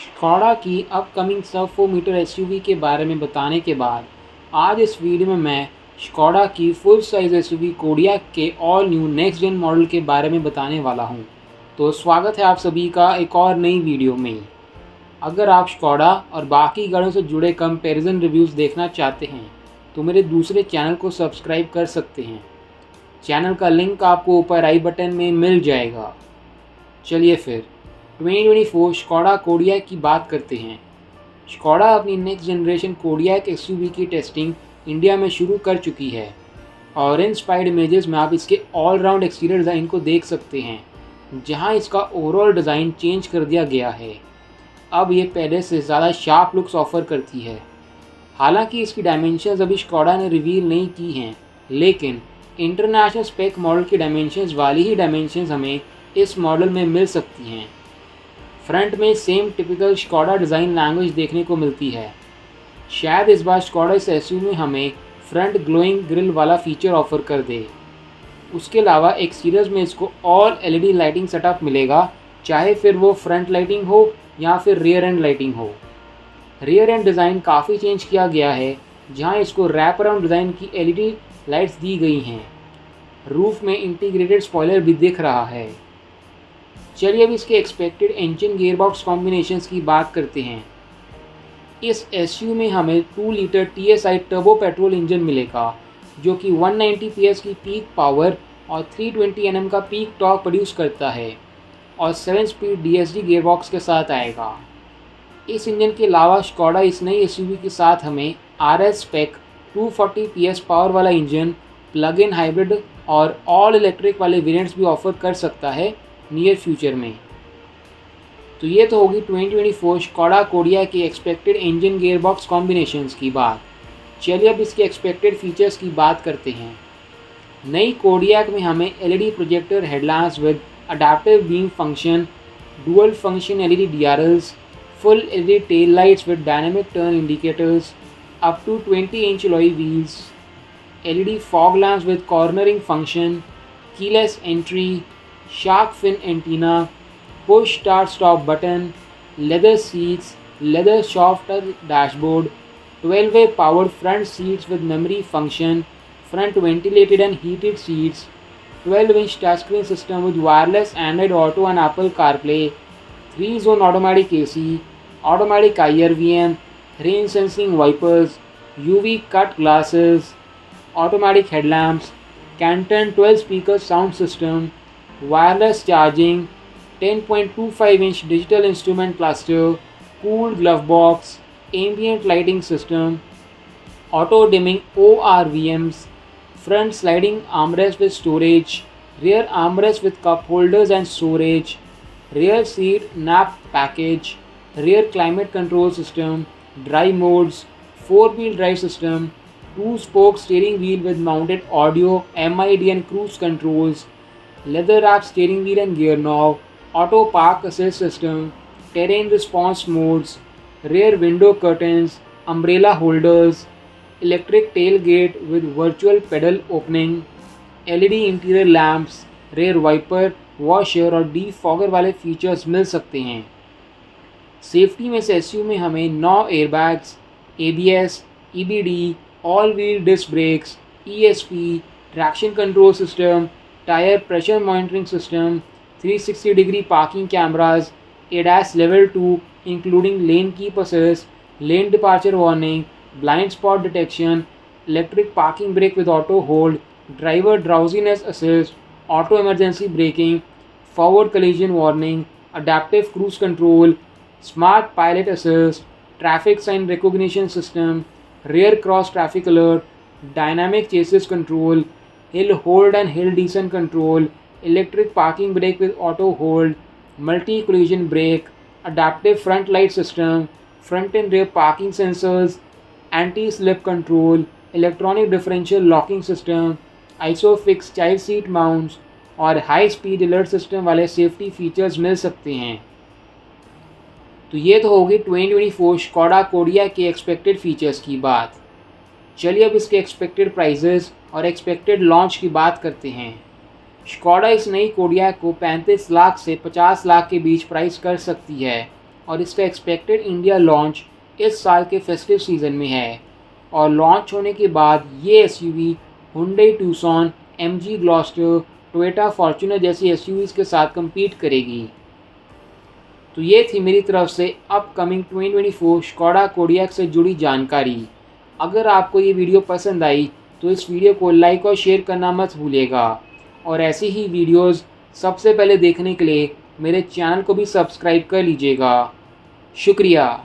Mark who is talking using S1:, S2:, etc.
S1: Skoda की upcoming सब 4 metre SUV के बारे में बताने के बाद आज इस वीडियो में मैं स्कोडा की फुल साइज़ एसयूवी कोडियाक के all new next gen model के बारे में बताने वाला हूं। तो स्वागत है आप सभी का एक और नई वीडियो में। अगर आप स्कोडा और बाकी गाड़ियों से जुड़े कंपैरिजन रिव्यूज़ देखना चाहते हैं तो मेरे दूसरे चैनल को सब्सक्राइब कर सकते हैं। चैनल का लिंक आपको ऊपर आई बटन में मिल जाएगा। चलिए फिर 2024 स्कोडा कोडियाक की बात करते हैं। स्कोडा अपनी नेक्स्ट जनरेशन कोडियाक एसयूवी की टेस्टिंग इंडिया में शुरू कर चुकी है और इंस्पायर्ड इमेजेस में आप इसके ऑलराउंड एक्सटीरियर डिज़ाइन को देख सकते हैं, जहां इसका ओवरऑल डिज़ाइन चेंज कर दिया गया है। अब ये पहले से ज़्यादा शार्प लुक्स ऑफर करती है। हालांकि इसकी डायमेंशंस अभी स्कोडा ने रिवील नहीं की हैं, लेकिन इंटरनेशनल स्पेक मॉडल की डायमेंशंस वाली ही डायमेंशंस हमें इस मॉडल में मिल सकती हैं। फ्रंट में same typical Skoda design language देखने को मिलती है। शायद इस बार स्कोडा इस एसयूवी में हमें फ्रंट ग्लोइंग ग्रिल वाला फीचर ऑफर कर दे। उसके अलावा एक्सटीरियर्स में इसको ऑल एलईडी लाइटिंग सेटअप मिलेगा, चाहे फिर वो फ्रंट लाइटिंग हो या फिर रियर एंड लाइटिंग हो। रियर एंड डिज़ाइन काफ़ी चेंज किया गया है, जहां इसको रैप अराउंड डिज़ाइन की एलईडी लाइट्स दी गई हैं। रूफ में इंटीग्रेटेड स्पॉइलर भी दिख रहा है। चलिए अब इसके एक्सपेक्टेड इंजन गियरबॉक्स कॉम्बिनेशंस की बात करते हैं। इस एसयूवी में हमें 2 litre TSI turbo petrol engine मिलेगा, जो कि 190 PS की पीक पावर और 320 Nm का पीक टॉर्क प्रोड्यूस करता है और 7 स्पीड DSG गियरबॉक्स के साथ आएगा। इस इंजन के अलावा स्कोडा इस नई एसयूवी के साथ हमें RS स्पेक 240 PS पावर वाला इंजन, प्लग इन हाइब्रिड और ऑल इलेक्ट्रिक वाले वेरिएंट्स भी ऑफर कर सकता है नियर फ्यूचर में। तो ये तो होगी 2024 स्कोडा कोडियाक की एक्सपेक्टेड इंजन गियरबॉक्स कॉम्बिनेशंस की बात। चलिए अब इसके एक्सपेक्टेड फीचर्स की बात करते हैं। नई कोडियाक में हमें LED projector headlamps with adaptive beam function, dual function LED DRLs, full LED tail lights with dynamic turn indicators, up to 20 inch alloy wheels, LED fog lamps with cornering function, keyless entry, shark fin antenna, push start stop button, leather seats, leather softer dashboard, 12-way powered front seats with memory function, front ventilated and heated seats, 12-inch touchscreen system with wireless Android Auto and Apple CarPlay, 3-zone automatic AC, automatic IRVM, rain sensing wipers, UV cut glasses, automatic headlamps, Canton 12-speaker sound system, wireless charging, 10.25-inch digital instrument cluster, cooled glove box, ambient lighting system, auto dimming ORVMs, front sliding armrest with storage, rear armrest with cup holders and storage, rear seat nap package, rear climate control system, drive modes, 4-wheel drive system, 2-spoke steering wheel with mounted audio, MID and cruise controls, leather wrapped steering wheel and gear knob, auto park assist system, terrain response modes, rear window curtains, umbrella holders, electric tailgate with virtual pedal opening, LED interior lamps, rear wiper, washer और defogger वाले features मिल सकते हैं। Safety में से SUV में हमें 9 airbags, ABS, EBD, all wheel disc brakes, ESP, traction control system, tyre pressure monitoring system, 360 degree parking cameras, ADAS level 2 including lane keep assist, lane departure warning, blind spot detection, electric parking brake with auto hold, driver drowsiness assist, auto emergency braking, forward collision warning, adaptive cruise control, smart pilot assist, traffic sign recognition system, rear cross traffic alert, dynamic chassis control, hill hold and hill descent control, electric parking brake with auto hold, multi collision brake, adaptive front light system, front and rear parking sensors, anti slip control, electronic differential locking system, isofix child seat mounts और high speed alert system वाले safety features मिल सकते हैं। तो ये तो होगी 2024 Skoda Kodiaq के एक्सपेक्टेड फीचर्स की बात। चलिए अब इसके एक्सपेक्टेड प्राइजेस और एक्सपेक्टेड लॉन्च की बात करते हैं। स्कोडा इस नई कोडियाक को 35 लाख से 50 लाख के बीच प्राइस कर सकती है और इसका एक्सपेक्टेड इंडिया लॉन्च इस साल के फेस्टिव सीज़न में है। और लॉन्च होने के बाद ये SUV Hyundai Tucson, MG Gloster, Toyota Fortuner जैसी एसयूवीज़ के साथ कम्पीट करेगी। तो ये थी मेरी तरफ से अपकमिंग 2024 स्कोडा कोडियाक से जुड़ी जानकारी। अगर आपको ये वीडियो पसंद आई तो इस वीडियो को लाइक और शेयर करना मत भूलिएगा। और ऐसी ही वीडियोस सबसे पहले देखने के लिए मेरे चैनल को भी सब्सक्राइब कर लीजिएगा। शुक्रिया।